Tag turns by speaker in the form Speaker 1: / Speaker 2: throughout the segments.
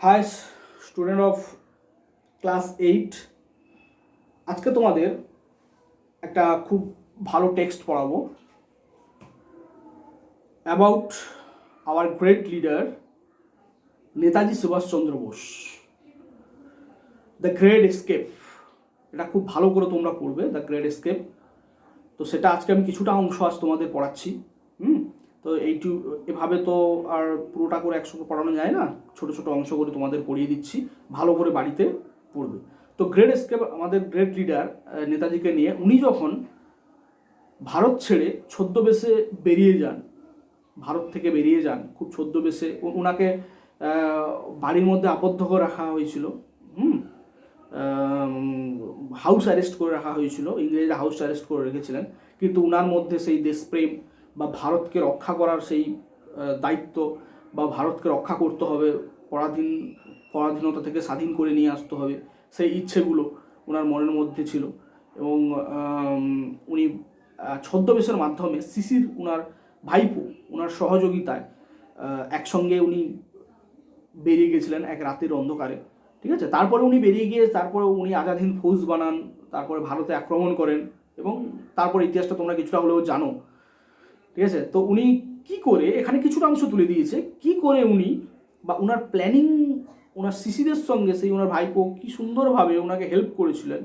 Speaker 1: High student of class 8, আজকে তোমাদের একটা খুব ভালো টেক্সট পড়াবো about our great leader Netaji Subhash Chandra Bose, the great escape. এটা খুব ভালো করে তোমরা পড়বে, দ্য গ্রেট এস্কেপ। তো সেটা আজকে আমি কিছুটা অংশ আজ তোমাদের পড়াচ্ছি। তো এভাবে তো আর পুরোটা করে একসঙ্গে পড়ানো যায় না, ছোটো ছোটো অংশ করে তোমাদের পড়িয়ে দিচ্ছি, ভালো করে বাড়িতে পড়বে। তো গ্রেট এস্কেপ আমাদের গ্রেট লিডার নেতাজিকে নিয়ে। উনি যখন ভারত ছেড়ে ছদ্মবেশে বেরিয়ে যান, ভারত থেকে বেরিয়ে যান খুব ছদ্মবেশে, ওনাকে বাড়ির মধ্যে আবদ্ধ করে রাখা হয়েছিল, হাউস অ্যারেস্ট করে রাখা হয়েছিল, ইংরেজরা হাউস অ্যারেস্ট করে রেখেছিলেন। কিন্তু উনার মধ্যে সেই দেশপ্রেম বা ভারতকে রক্ষা করার সেই দায়িত্ব, বা ভারতকে রক্ষা করতে হবে, পরাধীনতা থেকে স্বাধীন করে নিয়ে আসতে হবে, সেই ইচ্ছেগুলো ওনার মনের মধ্যে ছিল। এবং উনি ছদ্মবেশের মাধ্যমে শিশির ওনার ভাইপো, ওনার সহযোগিতায় একসঙ্গে উনি বেরিয়ে গেছিলেন এক রাতের অন্ধকারে। ঠিক আছে, তারপরে উনি বেরিয়ে গিয়ে তারপরে উনি আজাদ হিন্দ ফৌজ বানান, তারপরে ভারতে আক্রমণ করেন, এবং তারপরে ইতিহাসটা তোমরা কিছুটা হলেও জানো। ঠিক আছে, তো উনি কি করে, এখানে কিছুটা অংশ তুলে দিয়েছে, কি করে উনি বা ওনার প্ল্যানিং, ওনার শিশিরের সঙ্গে সেই ওনার ভাইপো কি সুন্দরভাবে ওনাকে হেল্প করেছিলেন।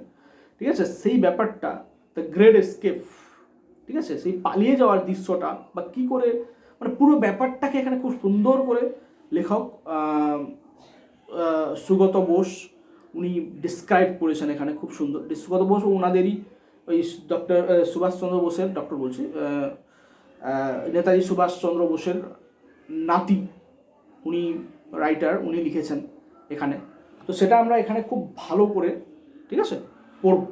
Speaker 1: ঠিক আছে, সেই ব্যাপারটা দ্য গ্রেট এস্কেপ। ঠিক আছে, সেই পালিয়ে যাওয়ার দৃশ্যটা বা কি করে, মানে পুরো ব্যাপারটাকে এখানে খুব সুন্দর করে লেখক সুগত বোস উনি ডিসক্রাইব করেছেন এখানে খুব সুন্দর। সুগত বোস ওনাদেরই ওই ডক্টর সুভাষচন্দ্র বোসের, ডক্টর বলছি, নেতাজি সুভাষচন্দ্র বোসের নাতি, উনি রাইটার, উনি লিখেছেন এখানে। তো সেটা আমরা এখানে খুব ভালো করে, ঠিক আছে, পড়ব।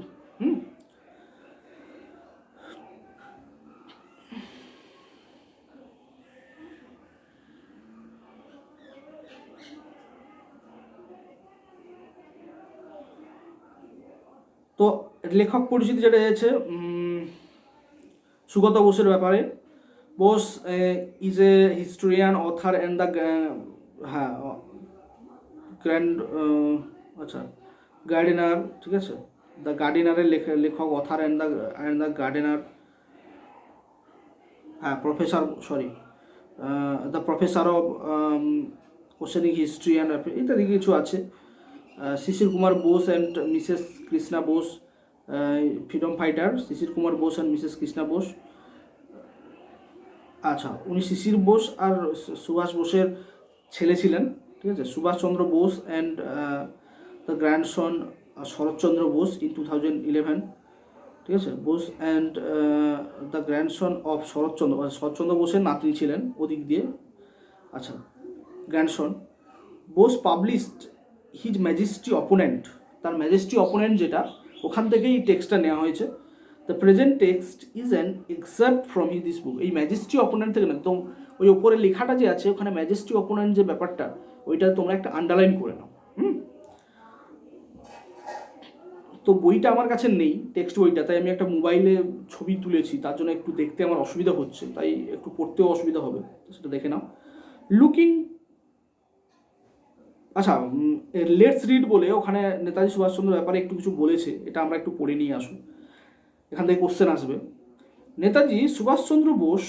Speaker 1: তো লেখক পরিচিতি যেটা হয়েছে সুগত বোসের ব্যাপারে। Bose is a historian, author and the grand আচ্ছা গার্ডেনার। ঠিক আছে, দ্য গার্ডেনারের লেখক, author and the gardener, professor, sorry, the professor of oceanic history and ইত্যাদি কিছু আছে। Sisir Kumar Bose and Mrs Krishna Bose, freedom fighter Sisir Kumar Bose and Mrs Krishna Bose. আচ্ছা, উনি শিশির বোস আর সুভাষ বোসের ছেলে ছিলেন। ঠিক আছে, Subhash Chandra Bose and the grandson Sarat Chandra Bose in 2011। ঠিক আছে, Bose and the grandson of Sarat Chandra বোসের নাতনি ছিলেন ওদিক দিয়ে। আচ্ছা, grandson. Bose published his majesty opponent, তার ম্যাজেস্টি অপোনেন্ট যেটা, ওখান থেকেই টেক্সটটা নেওয়া হয়েছে। The present text is an exact from this book. এই ম্যাজেস্টি অপোনেন্ট থেকে না, একদম ওই ওপরে লেখাটা যে আছে ওখানে ম্যাজেস্টি অপোনেন্ট যে ব্যাপারটা, ওইটা তোমরা একটা আন্ডারলাইন করে নাও। তো বইটা আমার কাছে নেই, টেক্সট বইটা, তাই আমি একটা মোবাইলে ছবি তুলেছি, তার জন্য একটু দেখতে আমার অসুবিধা হচ্ছে, তাই একটু পড়তেও অসুবিধা হবে, সেটা দেখে নাও। লুকিং, আচ্ছা, লেটস রিড বলে ওখানে নেতাজি সুভাষচন্দ্রের ব্যাপারে একটু কিছু বলেছে, এটা আমরা একটু পড়ে নিয়ে আসুন, এখান থেকে কোশ্চেন আসবে। নেতাজি সুভাষচন্দ্র বোস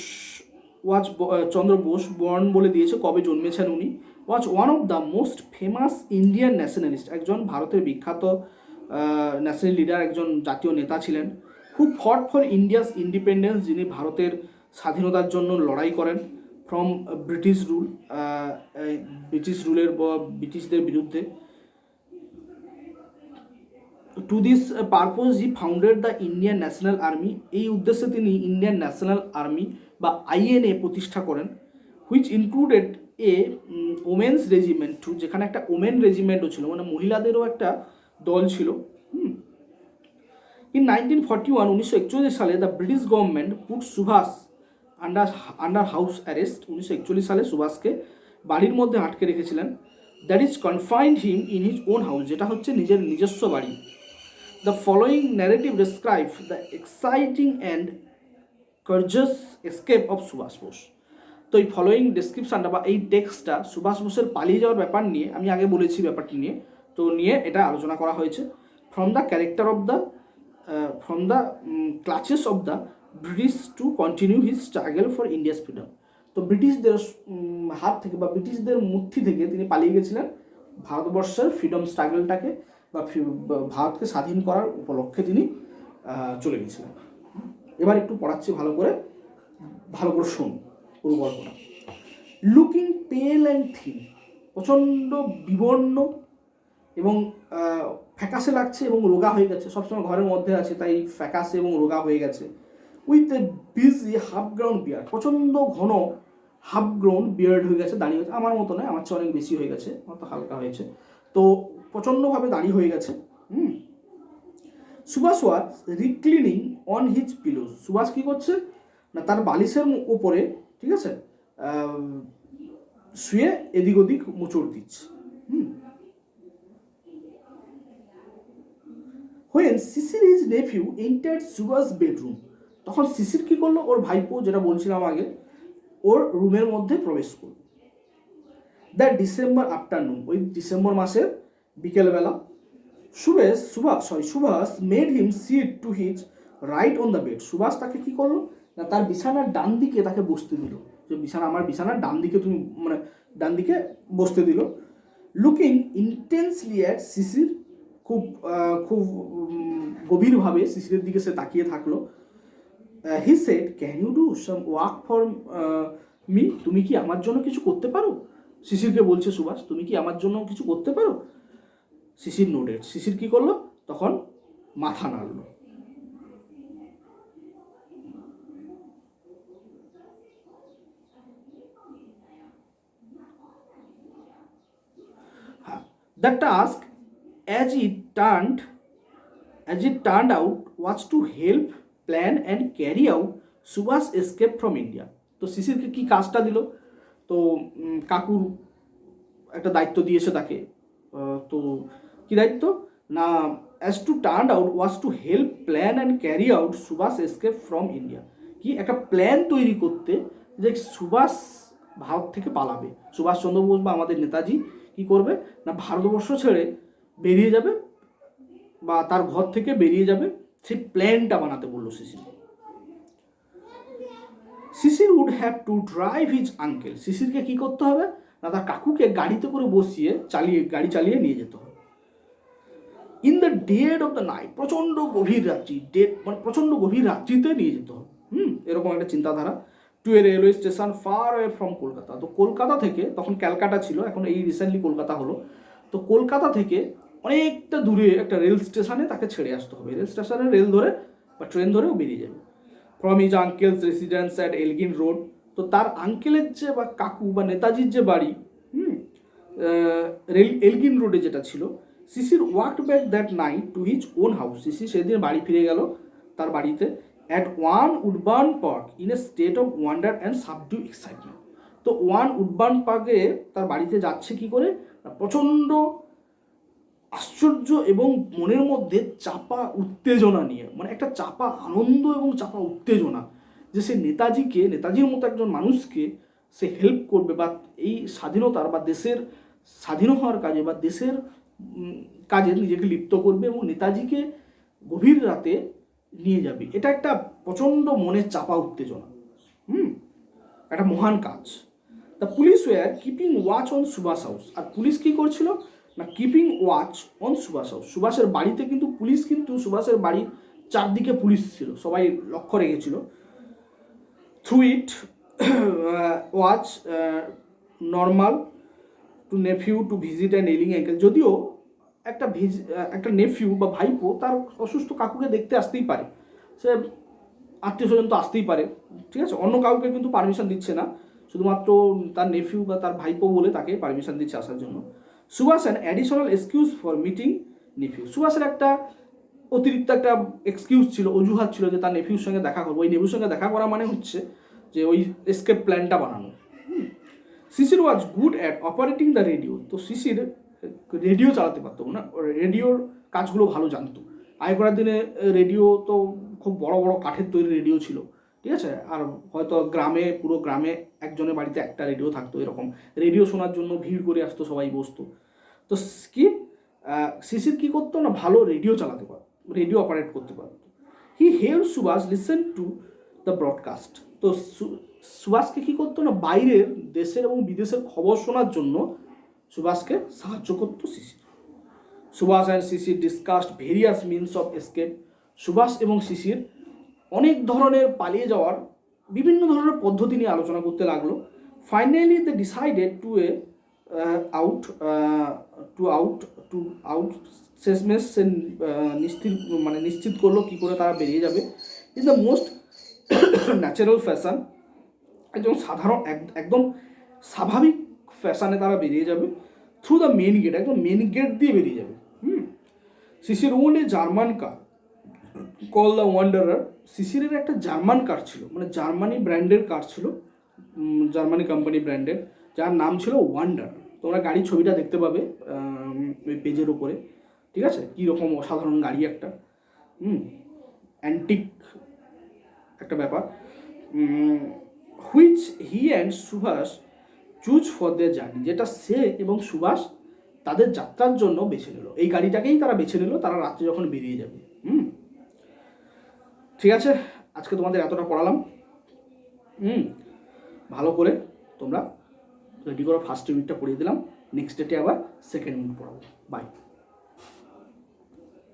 Speaker 1: চন্দ্র বোস বর্ন বলে দিয়েছে, কবে জন্মেছেন উনি। Was one of the most famous Indian nationalist, একজন ভারতের বিখ্যাত ন্যাশনাল লিডার, একজন জাতীয় নেতা ছিলেন। হু ফট ফর ইন্ডিয়াস ইন্ডিপেন্ডেন্স, যিনি ভারতের স্বাধীনতার জন্য লড়াই করেন ফ্রম ব্রিটিশ রুল, ব্রিটিশদের বিরুদ্ধে। To this purpose he founded the Indian national army, এই উদ্দেশ্যে তিনি ইন্ডিয়ান ন্যাশনাল আর্মি বা আইএনএ প্রতিষ্ঠা করেন। Which included A women's regiment, যেখানে একটা ওমেন রেজিমেন্টও ছিল, মানে মহিলাদেরও একটা দল ছিল। ইন 1941, 1941 সালে the British government put Subhash under house arrest, 1941 সালে সুভাষকে বাড়ির মধ্যে আটকে রেখেছিলেন। That is confined him in his own house, যেটা হচ্ছে নিজের নিজস্ব বাড়ি। The following narrative describe the exciting and courageous escape of Subhash Bose. তো এই ফলোয়িং ডেসক্রিপশানটা বা এই টেক্সটটা সুভাষ বোসের পালিয়ে যাওয়ার ব্যাপার নিয়ে আমি আগে বলেছি ব্যাপারটি নিয়ে, তো নিয়ে এটা আলোচনা করা হয়েছে। From the character of the from the clutches of the British to continue his struggle for India's freedom. তো ব্রিটিশদের হাত থেকে বা ব্রিটিশদের মুঠি থেকে তিনি পালিয়ে গেছিলেন ভারতবর্ষের ফ্রিডম স্ট্রাগলটাকে বা ভারতকে স্বাধীন করার উপলক্ষে তিনি চলে গেছিলেন। এবার একটু পড়াচ্ছি ভালো করে শুন পুরো গল্পটা। লুকিং পেল অ্যান্ড থিন, প্রচণ্ড বিবর্ণ এবং ফ্যাকাসে লাগছে এবং রোগা হয়ে গেছে, সবসময় ঘরের মধ্যে আছে তাই ফ্যাকাসে এবং রোগা হয়ে গেছে। With a busy half ground beard, প্রচণ্ড ঘন হাফ গ্রাউন্ড বিয়ার্ড হয়ে গেছে, দাঁড়িয়ে গেছে। আমার মতো নয়, আমার চেয়ে অনেক বেশি হয়ে গেছে, আমার তো হালকা হয়েছে, তো প্রচণ্ডভাবে দাঁড়িয়ে হয়ে গেছে। সুভাষ ওয়াজ রিক্লিনিং অন হিজ পিলোস, সুভাষ কী করছে না তার বালিশের উপরে, ঠিক আছে, শুয়ে এদিক ওদিক মোচড় দিচ্ছে। When Sisir is nephew entered Subhash bedroom, তখন শিশির কী করলো, ওর ভাইপো যেটা বলছিলাম আগে, ওর রুমের মধ্যে প্রবেশ করল। দ্য ডিসেম্বর আফটারনুন, ওই ডিসেম্বর মাসের বিকেলবেলা। Subhash made him sit to his right on the bed, Subhash তাকে কী করলো না তার বিছানার ডান দিকে তাকে বসতে দিল, যে আমার বিছানার ডান দিকে তুমি মানে ডান দিকে বসতে দিল। লুকিং ইন্টেন্সলি অ্যাট শিশির, খুব গভীরভাবে শিশিরের দিকে সে তাকিয়ে থাকলো। He said, can you do some work for me, তুমি কি আমার জন্য কিছু করতে পারো? শিশিরকে বলছে সুভাষ, তুমি কি আমার জন্য কিছু করতে পারো? শিশির নোডেড, শিশির কি করলো তখন মাথা নাড়ল। The task as it turned out was to help plan and carry out Subhash escape from India. তো শিশিরকে কি কাজটা দিল, তো কাকুর একটা দায়িত্ব দিয়েছে তাকে, তো কি দায়িত্ব না, as to turn out was to help plan and carry out Subhash escape from India, কি একটা প্ল্যান তৈরি করতে যে সুভাষ ভারত থেকে পালাবে, সুভাষচন্দ্র বোস বা আমাদের নেতাজি কি করবে না ভারতবর্ষ ছেড়ে বেরিয়ে যাবে বা তার ঘর থেকে বেরিয়ে যাবে, সেই প্ল্যানটা বানাতে বললো Sisir. Sisir would have to drive his uncle, শিশিরকে কী করতে হবে না তার কাকুকে গাড়িতে করে বসিয়ে গাড়ি চালিয়ে নিয়ে যেতে হবে। In the dead of the night, প্রচণ্ড গভীর রাত্রি, মানে প্রচণ্ড গভীর রাত্রিতে নিয়ে যেতে হবে, এরকম একটা চিন্তাধারা। To a railway station far away from Kolkata, তো কলকাতা থেকে, তখন ক্যালকাটা ছিল, এখন এই রিসেন্টলি কলকাতা হলো, তো কলকাতা থেকে অনেকটা দূরে একটা রেল স্টেশনে তাকে ছেড়ে আসতে হবে, রেল স্টেশনে রেল ধরে বা ট্রেন ধরেও বেরিয়ে যাবে। From his uncle's residence at Elgin road, তো তার আঙ্কেলের যে বা কাকু বা নেতাজির যে বাড়ি এলগিন রোডে যেটা ছিল, Sisir walked back that night to his own house, Sisir সেদিন বাড়ি ফিরে গেল তার বাড়িতে। At one Woodburn park in a state of wonder and subdue excitement, তো ওয়ান উডবার্ন পার্কে তার বাড়িতে যাচ্ছে কি করে, প্রচণ্ড আশ্চর্য এবং মনের মধ্যে চাপা উত্তেজনা নিয়ে, মানে একটা চাপা আনন্দ এবং চাপা উত্তেজনা, যে সে নেতাজির মতো একজন মানুষকে সে হেল্প করবে বা এই স্বাধীনতার বা দেশের স্বাধীন হওয়ার কাজে বা দেশের কাজে নিজেকে লিপ্ত করবে এবং নেতাজিকে গভীর রাতে নিয়ে যাবে, এটা একটা প্রচণ্ড মনের চাপা উত্তেজনা, একটা মহান কাজ। The police were keeping watch on Subhas house, আর পুলিশ কী করছিল না keeping watch on Subhas house, সুভাষের বাড়িতে কিন্তু পুলিশ, কিন্তু সুভাষের বাড়ির চারদিকে পুলিশ ছিল, সবাই লক্ষ্য রেখেছিল। Through it watch normal to nephew to visit and ailing uncle, যদিও একটা নেফিউ বা ভাইপো তার অসুস্থ কাকুকে দেখতে আসতেই পারে, সে আত্মীয় স্বজন তো আসতেই পারে, ঠিক আছে, অন্য কাউকে কিন্তু পারমিশন দিচ্ছে না, শুধুমাত্র তার নেফিউ বা তার ভাইপো বলে তাকে পারমিশন দিচ্ছে আসার জন্য। Subhas an additional excuse for meeting nephew, সুভাষের একটা অতিরিক্ত একটা এক্সকিউজ ছিল, অজুহাত ছিল যে তার নেফিউর সঙ্গে দেখা করবো, ওই নেফিউর সঙ্গে দেখা করা মানে হচ্ছে যে ওই এসকেপ প্ল্যানটা বানানো। Sisir was good at operating the radio, তো শিশির রেডিও চালাতে পারতো না, রেডিওর কাজগুলো ভালো জানতো। আগেকার দিনে রেডিও তো খুব বড় বড় কাঠের তৈরি রেডিও ছিল, ঠিক আছে। আর হয়তো গ্রামে, পুরো গ্রামে একজনের বাড়িতে একটা রেডিও থাকতো, এরকম রেডিও শোনার জন্য ভিড় করে আসতো, সবাই বসতো। তো কি শিশির কী করতো না, ভালো রেডিও চালাতে পারতো, রেডিও অপারেট করতে পারতো। He help Subhash listen to the broadcast. তো সুভাষকে কী করতো না, বাইরের দেশের এবং বিদেশের খবর শোনার জন্য সুভাষকে সাহায্য করতো Sisir. Subhas and Sisir discussed various means of escape. Subhas এবং শিশির অনেক ধরনের পালিয়ে যাওয়ার বিভিন্ন ধরনের পদ্ধতি নিয়ে আলোচনা করতে লাগলো। Finally they decided to a out to out to out শেষমেশ সে নিশ্চিত করলো কী করে তারা বেরিয়ে যাবে। In the most natural fashion, একদম স্বাভাবিক ফ্যাশনে তারা বেরিয়ে যাবে। থ্রু দ্য মেন গেট, একদম মেন গেট দিয়ে বেরিয়ে যাবে। Sisir own a German car call the Wanderer. শিশিরের একটা জার্মান কার ছিল, মানে জার্মানি ব্র্যান্ডের কার ছিল, জার্মানি কোম্পানি ব্র্যান্ডের, যার নাম ছিল ওয়ান্ডার। তোমরা গাড়ির ছবিটা দেখতে পাবে ওই পেজের উপরে, ঠিক আছে। কীরকম অসাধারণ গাড়ি একটা, অ্যান্টিক একটা ব্যাপার। Which he and Subhash choose for their journey, যেটা সে এবং সুভাষ তাদের যাত্রার জন্য বেছে নিল। এই গাড়িটাকেই তারা বেছে নিল, তারা রাত্রে যখন বেরিয়ে যাবে। ঠিক আছে, আজকে তোমাদের এতটা পড়ালাম। ভালো করে তোমরা রেডি করো, ফার্স্ট ইউনিটটা পড়িয়ে দিলাম, নেক্সট ডেটে আবার সেকেন্ড ইউনিট পড়াবো। বাই।